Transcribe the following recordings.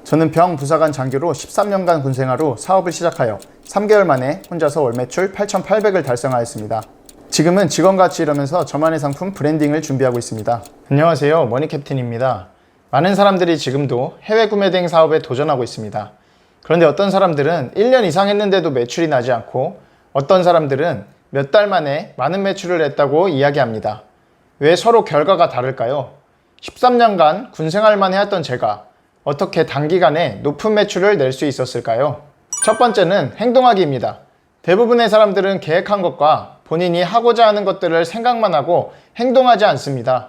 저는 병부사관 장교로 13년간 군생활 후 사업을 시작하여 3개월 만에 혼자서 월 매출 8,800을 달성하였습니다. 지금은 직원같이 일하면서 저만의 상품 브랜딩을 준비하고 있습니다. 안녕하세요, 머니캡틴입니다. 많은 사람들이 지금도 해외 구매 대행 사업에 도전하고 있습니다. 그런데 어떤 사람들은 1년 이상 했는데도 매출이 나지 않고 어떤 사람들은 몇 달 만에 많은 매출을 냈다고 이야기합니다. 왜 서로 결과가 다를까요? 13년간 군생활만 해왔던 제가 어떻게 단기간에 높은 매출을 낼 수 있었을까요? 첫 번째는 행동하기입니다. 대부분의 사람들은 계획한 것과 본인이 하고자 하는 것들을 생각만 하고 행동하지 않습니다.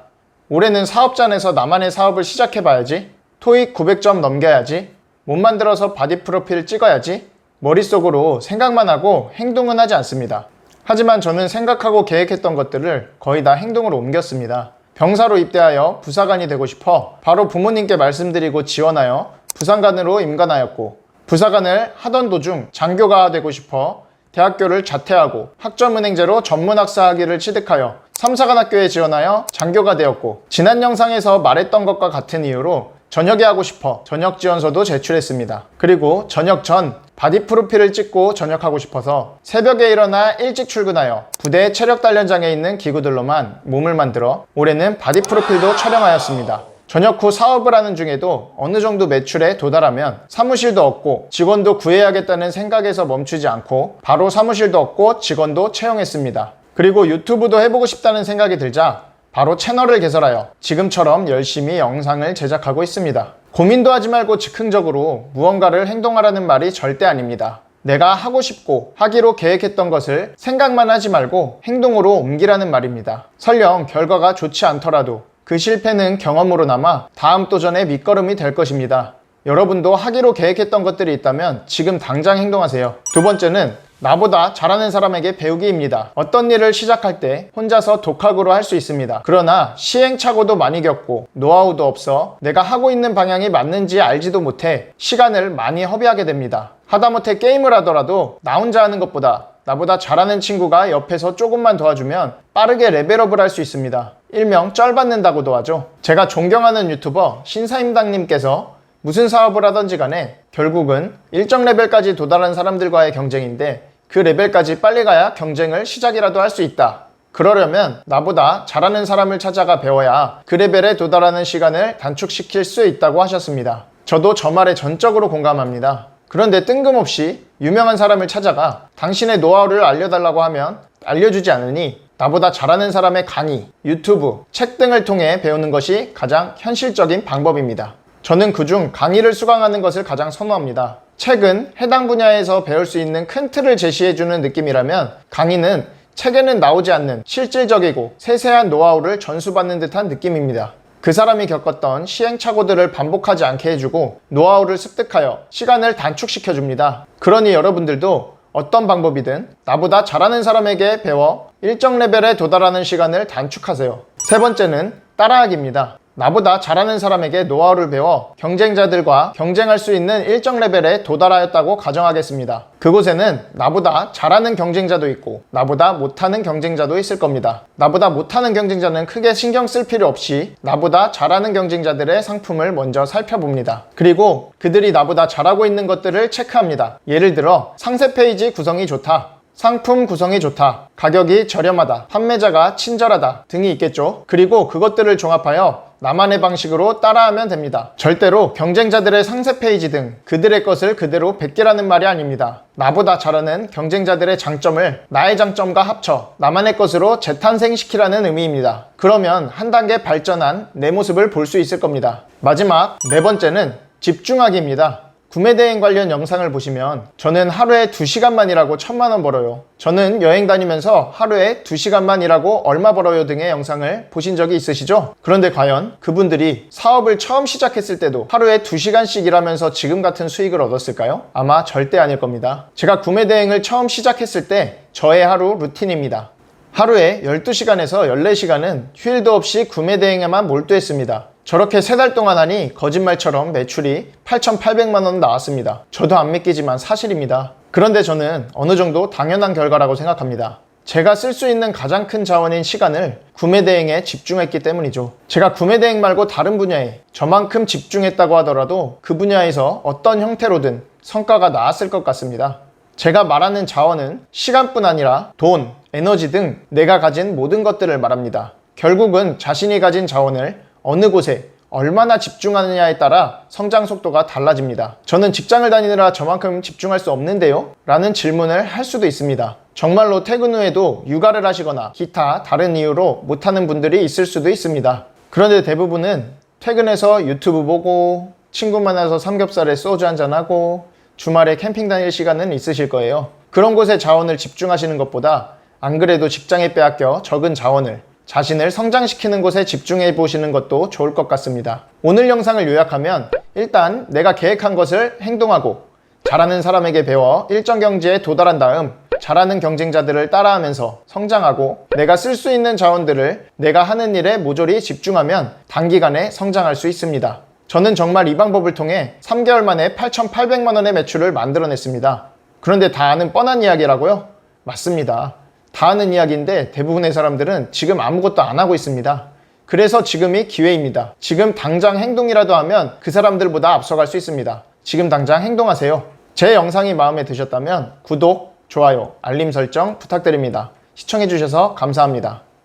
올해는 사업잔에서 나만의 사업을 시작해봐야지, 토익 900점 넘겨야지, 못 만들어서 바디 프로필 찍어야지, 머릿속으로 생각만 하고 행동은 하지 않습니다. 하지만 저는 생각하고 계획했던 것들을 거의 다 행동으로 옮겼습니다. 병사로 입대하여 부사관이 되고 싶어 바로 부모님께 말씀드리고 지원하여 부사관으로 임관하였고, 부사관을 하던 도중 장교가 되고 싶어 대학교를 자퇴하고 학점은행제로 전문학사학위를 취득하여 3사관학교에 지원하여 장교가 되었고, 지난 영상에서 말했던 것과 같은 이유로 전역에 하고 싶어 전역 지원서도 제출했습니다. 그리고 전역 전 바디 프로필을 찍고 전역하고 싶어서 새벽에 일어나 일찍 출근하여 부대 체력 단련장에 있는 기구들로만 몸을 만들어 올해는 바디 프로필도 촬영하였습니다. 전역 후 사업을 하는 중에도 어느 정도 매출에 도달하면 사무실도 얻고 직원도 구해야겠다는 생각에서 멈추지 않고 바로 사무실도 얻고 직원도 채용했습니다. 그리고 유튜브도 해보고 싶다는 생각이 들자 바로 채널을 개설하여 지금처럼 열심히 영상을 제작하고 있습니다. 고민도 하지 말고 즉흥적으로 무언가를 행동하라는 말이 절대 아닙니다. 내가 하고 싶고 하기로 계획했던 것을 생각만 하지 말고 행동으로 옮기라는 말입니다. 설령 결과가 좋지 않더라도 그 실패는 경험으로 남아 다음 도전의 밑거름이 될 것입니다. 여러분도 하기로 계획했던 것들이 있다면 지금 당장 행동하세요. 두 번째는 나보다 잘하는 사람에게 배우기입니다. 어떤 일을 시작할 때 혼자서 독학으로 할 수 있습니다. 그러나 시행착오도 많이 겪고 노하우도 없어 내가 하고 있는 방향이 맞는지 알지도 못해 시간을 많이 허비하게 됩니다. 하다못해 게임을 하더라도 나 혼자 하는 것보다 나보다 잘하는 친구가 옆에서 조금만 도와주면 빠르게 레벨업을 할 수 있습니다. 일명 쩔받는다고도 하죠. 제가 존경하는 유튜버 신사임당님께서 무슨 사업을 하던지 간에 결국은 일정 레벨까지 도달한 사람들과의 경쟁인데 그 레벨까지 빨리 가야 경쟁을 시작이라도 할 수 있다. 그러려면 나보다 잘하는 사람을 찾아가 배워야 그 레벨에 도달하는 시간을 단축시킬 수 있다고 하셨습니다. 저도 저 말에 전적으로 공감합니다. 그런데 뜬금없이 유명한 사람을 찾아가 당신의 노하우를 알려달라고 하면 알려주지 않으니 나보다 잘하는 사람의 강의, 유튜브, 책 등을 통해 배우는 것이 가장 현실적인 방법입니다. 저는 그중 강의를 수강하는 것을 가장 선호합니다. 책은 해당 분야에서 배울 수 있는 큰 틀을 제시해주는 느낌이라면 강의는 책에는 나오지 않는 실질적이고 세세한 노하우를 전수받는 듯한 느낌입니다. 그 사람이 겪었던 시행착오들을 반복하지 않게 해주고 노하우를 습득하여 시간을 단축시켜줍니다. 그러니 여러분들도 어떤 방법이든 나보다 잘하는 사람에게 배워 일정 레벨에 도달하는 시간을 단축하세요. 세 번째는 따라하기입니다. 나보다 잘하는 사람에게 노하우를 배워 경쟁자들과 경쟁할 수 있는 일정 레벨에 도달하였다고 가정하겠습니다. 그곳에는 나보다 잘하는 경쟁자도 있고 나보다 못하는 경쟁자도 있을 겁니다. 나보다 못하는 경쟁자는 크게 신경 쓸 필요 없이 나보다 잘하는 경쟁자들의 상품을 먼저 살펴봅니다. 그리고 그들이 나보다 잘하고 있는 것들을 체크합니다. 예를 들어 상세 페이지 구성이 좋다, 상품 구성이 좋다, 가격이 저렴하다, 판매자가 친절하다 등이 있겠죠. 그리고 그것들을 종합하여 나만의 방식으로 따라하면 됩니다. 절대로 경쟁자들의 상세 페이지 등 그들의 것을 그대로 베끼라는 말이 아닙니다. 나보다 잘하는 경쟁자들의 장점을 나의 장점과 합쳐 나만의 것으로 재탄생시키라는 의미입니다. 그러면 한 단계 발전한 내 모습을 볼 수 있을 겁니다. 마지막 네 번째는 집중하기입니다. 구매대행 관련 영상을 보시면 저는 하루에 2시간만 일하고 1000만원 벌어요. 저는 여행 다니면서 하루에 2시간만 일하고 얼마 벌어요 등의 영상을 보신 적이 있으시죠? 그런데 과연 그분들이 사업을 처음 시작했을 때도 하루에 2시간씩 일하면서 지금 같은 수익을 얻었을까요? 아마 절대 아닐 겁니다. 제가 구매대행을 처음 시작했을 때 저의 하루 루틴입니다. 하루에 12시간에서 14시간은 휴일도 없이 구매대행에만 몰두했습니다. 저렇게 3달 동안 하니 거짓말처럼 매출이 8,800만원 나왔습니다. 저도 안 믿기지만 사실입니다. 그런데 저는 어느 정도 당연한 결과라고 생각합니다. 제가 쓸 수 있는 가장 큰 자원인 시간을 구매 대행에 집중했기 때문이죠. 제가 구매 대행 말고 다른 분야에 저만큼 집중했다고 하더라도 그 분야에서 어떤 형태로든 성과가 나왔을 것 같습니다. 제가 말하는 자원은 시간뿐 아니라 돈, 에너지 등 내가 가진 모든 것들을 말합니다. 결국은 자신이 가진 자원을 어느 곳에 얼마나 집중하느냐에 따라 성장 속도가 달라집니다. 저는 직장을 다니느라 저만큼 집중할 수 없는데요? 라는 질문을 할 수도 있습니다. 정말로 퇴근 후에도 육아를 하시거나 기타 다른 이유로 못하는 분들이 있을 수도 있습니다. 그런데 대부분은 퇴근해서 유튜브 보고 친구 만나서 삼겹살에 소주 한잔하고 주말에 캠핑 다닐 시간은 있으실 거예요. 그런 곳에 자원을 집중하시는 것보다 안 그래도 직장에 빼앗겨 적은 자원을 자신을 성장시키는 곳에 집중해 보시는 것도 좋을 것 같습니다. 오늘 영상을 요약하면 일단 내가 계획한 것을 행동하고 잘하는 사람에게 배워 일정 경지에 도달한 다음 잘하는 경쟁자들을 따라하면서 성장하고 내가 쓸 수 있는 자원들을 내가 하는 일에 모조리 집중하면 단기간에 성장할 수 있습니다. 저는 정말 이 방법을 통해 3개월 만에 8,800만 원의 매출을 만들어냈습니다. 그런데 다 아는 뻔한 이야기라고요? 맞습니다. 다 아는 이야기인데 대부분의 사람들은 지금 아무것도 안 하고 있습니다. 그래서 지금이 기회입니다. 지금 당장 행동이라도 하면 그 사람들보다 앞서갈 수 있습니다. 지금 당장 행동하세요. 제 영상이 마음에 드셨다면 구독, 좋아요, 알림 설정 부탁드립니다. 시청해주셔서 감사합니다.